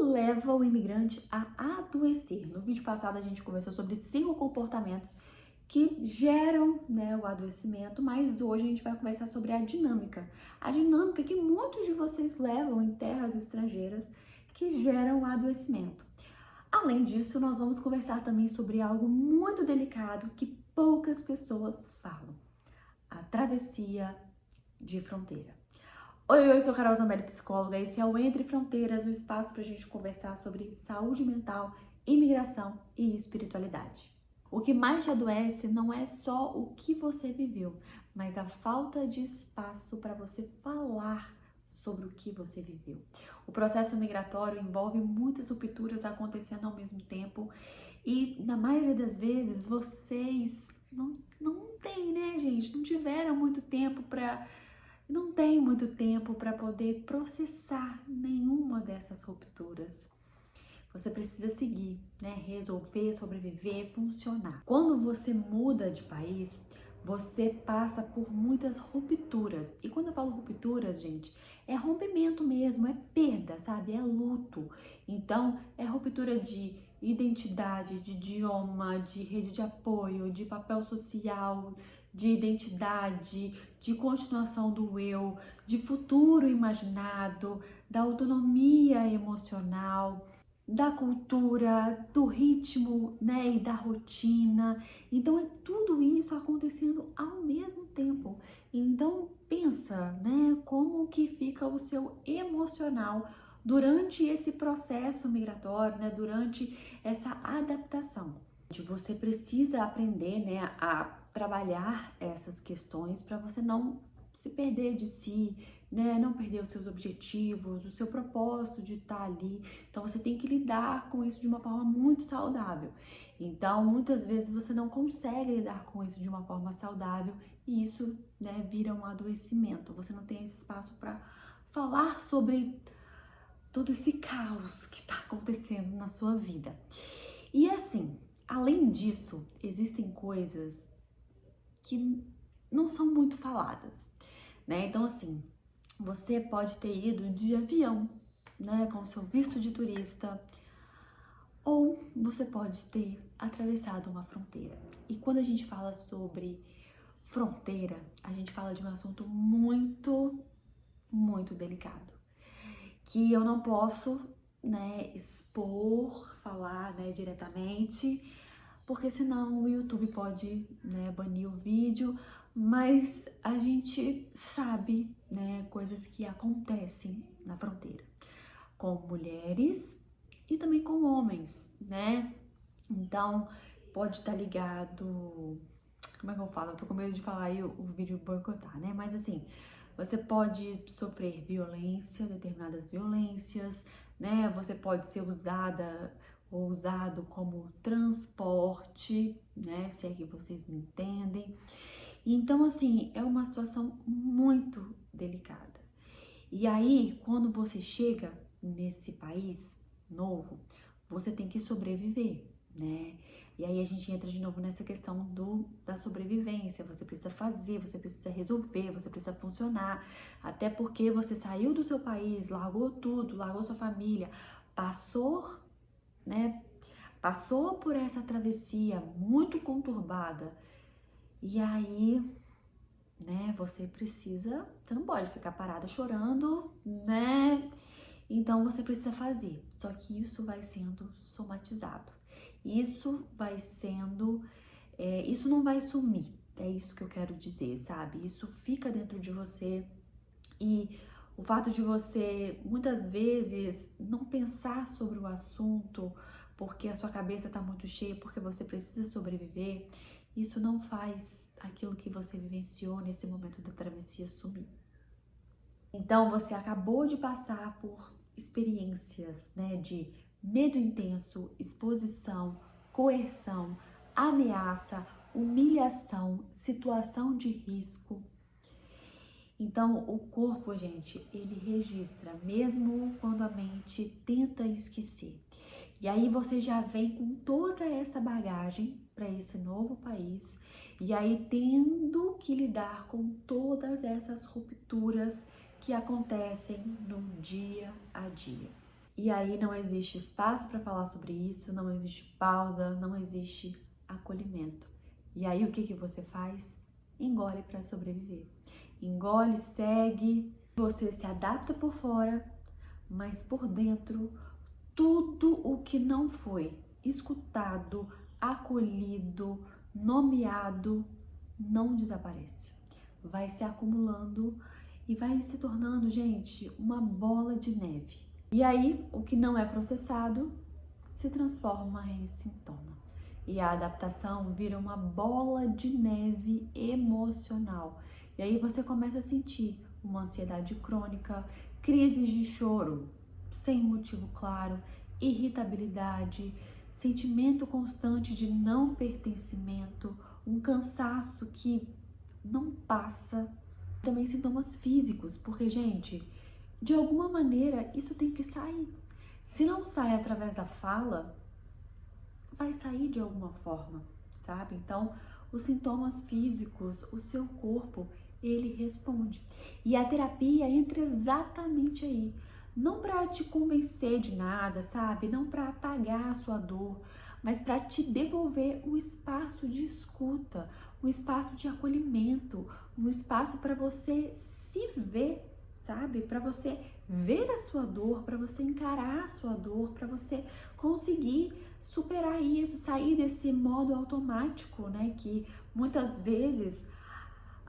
leva o imigrante a adoecer? No vídeo passado a gente conversou sobre 5 comportamentos que geram, né, o adoecimento, mas hoje a gente vai conversar sobre a dinâmica. A dinâmica que muitos de vocês levam em terras estrangeiras que geram o adoecimento. Além disso, nós vamos conversar também sobre algo muito delicado que poucas pessoas falam: a travessia de fronteira. Oi, eu sou Carol Zambelli, psicóloga. Esse é o Entre Fronteiras, um espaço para a gente conversar sobre saúde mental, imigração e espiritualidade. O que mais te adoece não é só o que você viveu, mas a falta de espaço para você falar sobre o que você viveu. O processo migratório envolve muitas rupturas acontecendo ao mesmo tempo e, na maioria das vezes, vocês não têm, né, gente? Não tem muito tempo para poder processar nenhuma dessas rupturas. Você precisa seguir, né? Resolver, sobreviver, funcionar. Quando você muda de país, você passa por muitas rupturas. E quando eu falo rupturas, gente, é rompimento mesmo, é perda, sabe? É luto. Então, é ruptura de identidade, de idioma, de rede de apoio, de papel social, de identidade, de continuação do eu, de futuro imaginado, da autonomia emocional, da cultura, do ritmo, né, e da rotina. Então é tudo isso acontecendo ao mesmo tempo. Então pensa, né, como que fica o seu emocional durante esse processo migratório, né, durante essa adaptação. Você precisa aprender, né, a trabalhar essas questões para você não se perder de si, né, não perder os seus objetivos, o seu propósito de estar ali. Então você tem que lidar com isso de uma forma muito saudável. Então, muitas vezes você não consegue lidar com isso de uma forma saudável e isso, né, vira um adoecimento. Você não tem esse espaço para falar sobre todo esse caos que está acontecendo na sua vida. E assim, além disso, existem coisas que não são muito faladas, né? Então, assim, você pode ter ido de avião, né, com o seu visto de turista, ou você pode ter atravessado uma fronteira. E quando a gente fala sobre fronteira, a gente fala de um assunto muito, muito delicado, que eu não posso, né, expor, falar, né, diretamente, porque senão o YouTube pode, né, banir o vídeo, mas a gente sabe, né, coisas que acontecem na fronteira com mulheres e também com homens, né? Então pode estar ligado, como é que eu falo? Eu tô com medo de falar e o vídeo boicotar, né? Mas assim, você pode sofrer violência, determinadas violências, né? Você pode ser usada ou usado como transporte, né? Se é que vocês me entendem. Então, assim, é uma situação muito delicada. E aí, quando você chega nesse país novo, você tem que sobreviver, né? E aí a gente entra de novo nessa questão da sobrevivência. Você precisa fazer, você precisa resolver, você precisa funcionar. Até porque você saiu do seu país, largou tudo, largou sua família, passou, né? Passou por essa travessia muito conturbada. E aí, né, você não pode ficar parada chorando, né? Então você precisa fazer. Só que isso vai sendo somatizado. Isso não vai sumir. É isso que eu quero dizer, sabe? Isso fica dentro de você e o fato de você muitas vezes não pensar sobre o assunto porque a sua cabeça está muito cheia, porque você precisa sobreviver, isso não faz aquilo que você vivenciou nesse momento da travessia sumir. Então você acabou de passar por experiências, né, de medo intenso, exposição, coerção, ameaça, humilhação, situação de risco. Então o corpo, gente, ele registra mesmo quando a mente tenta esquecer. E aí você já vem com toda essa bagagem para esse novo país e aí tendo que lidar com todas essas rupturas que acontecem no dia a dia. E aí não existe espaço para falar sobre isso, não existe pausa, não existe acolhimento. E aí o que que você faz? Engole para sobreviver. Engole, segue, você se adapta por fora, mas por dentro, tudo o que não foi escutado, acolhido, nomeado, não desaparece. Vai se acumulando e vai se tornando, gente, uma bola de neve. E aí, o que não é processado se transforma em sintoma. E a adaptação vira uma bola de neve emocional. E aí você começa a sentir uma ansiedade crônica, crises de choro sem motivo claro, irritabilidade, sentimento constante de não pertencimento, um cansaço que não passa. Também sintomas físicos, porque, gente, de alguma maneira isso tem que sair. Se não sai através da fala, vai sair de alguma forma, sabe? Então, os sintomas físicos, o seu corpo, ele responde. E a terapia entra exatamente aí. Não para te convencer de nada, sabe? Não para apagar a sua dor, mas para te devolver um espaço de escuta, um espaço de acolhimento, um espaço para você se ver, sabe? Para você ver a sua dor, para você encarar a sua dor, para você conseguir superar isso, sair desse modo automático, né? Que muitas vezes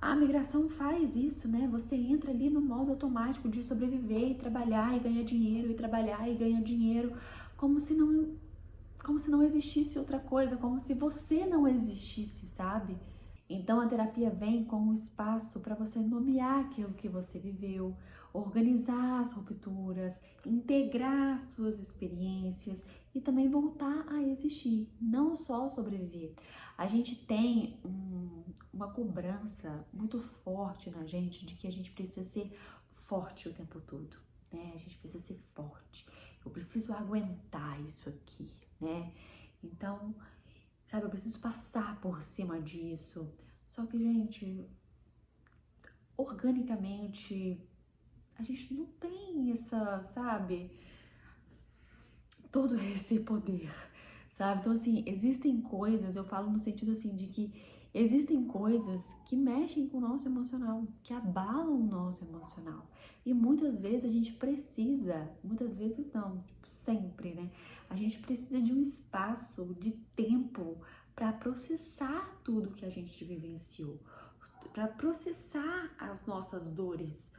a migração faz isso, né? Você entra ali no modo automático de sobreviver e trabalhar e ganhar dinheiro, e trabalhar e ganhar dinheiro, como se não existisse outra coisa, como se você não existisse, sabe? Então a terapia vem com um espaço para você nomear aquilo que você viveu, organizar as rupturas, integrar suas experiências e também voltar a existir, não só sobreviver. A gente tem uma cobrança muito forte na gente de que a gente precisa ser forte o tempo todo, né? A gente precisa ser forte. Eu preciso aguentar isso aqui, né? Então, sabe, eu preciso passar por cima disso. Só que, gente, organicamente, a gente não tem essa, sabe, todo esse poder, sabe? Então, assim, existem coisas, eu falo no sentido, assim, de que existem coisas que mexem com o nosso emocional, que abalam o nosso emocional. E muitas vezes a gente precisa, muitas vezes não, tipo, sempre, né? A gente precisa de um espaço, de tempo para processar tudo que a gente vivenciou, para processar as nossas dores.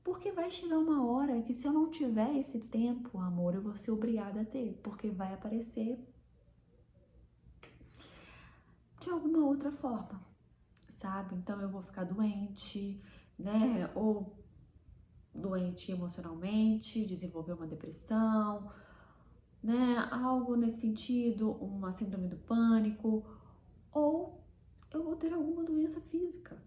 Porque vai chegar uma hora que se eu não tiver esse tempo, amor, eu vou ser obrigada a ter, porque vai aparecer de alguma outra forma, sabe? Então eu vou ficar doente, né? Ou doente emocionalmente, desenvolver uma depressão, né? Algo nesse sentido, uma síndrome do pânico, ou eu vou ter alguma doença física.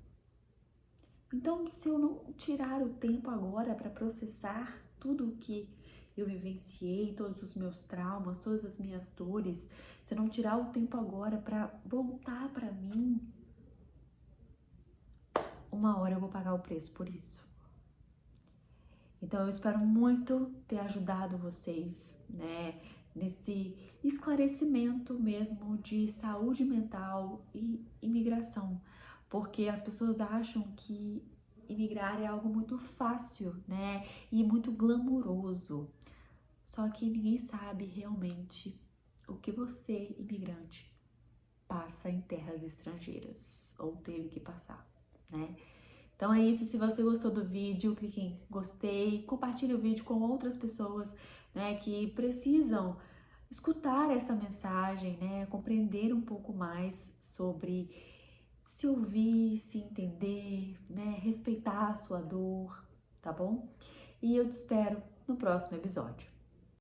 Então, se eu não tirar o tempo agora para processar tudo o que eu vivenciei, todos os meus traumas, todas as minhas dores, se eu não tirar o tempo agora para voltar para mim, uma hora eu vou pagar o preço por isso. Então, eu espero muito ter ajudado vocês, né, nesse esclarecimento mesmo de saúde mental e imigração, porque as pessoas acham que imigrar é algo muito fácil, né, e muito glamuroso. Só que ninguém sabe realmente o que você, imigrante, passa em terras estrangeiras ou teve que passar, né? Então é isso, se você gostou do vídeo, clique em gostei, compartilhe o vídeo com outras pessoas, né, que precisam escutar essa mensagem, né, compreender um pouco mais sobre se ouvir, se entender, né, respeitar a sua dor, tá bom? E eu te espero no próximo episódio.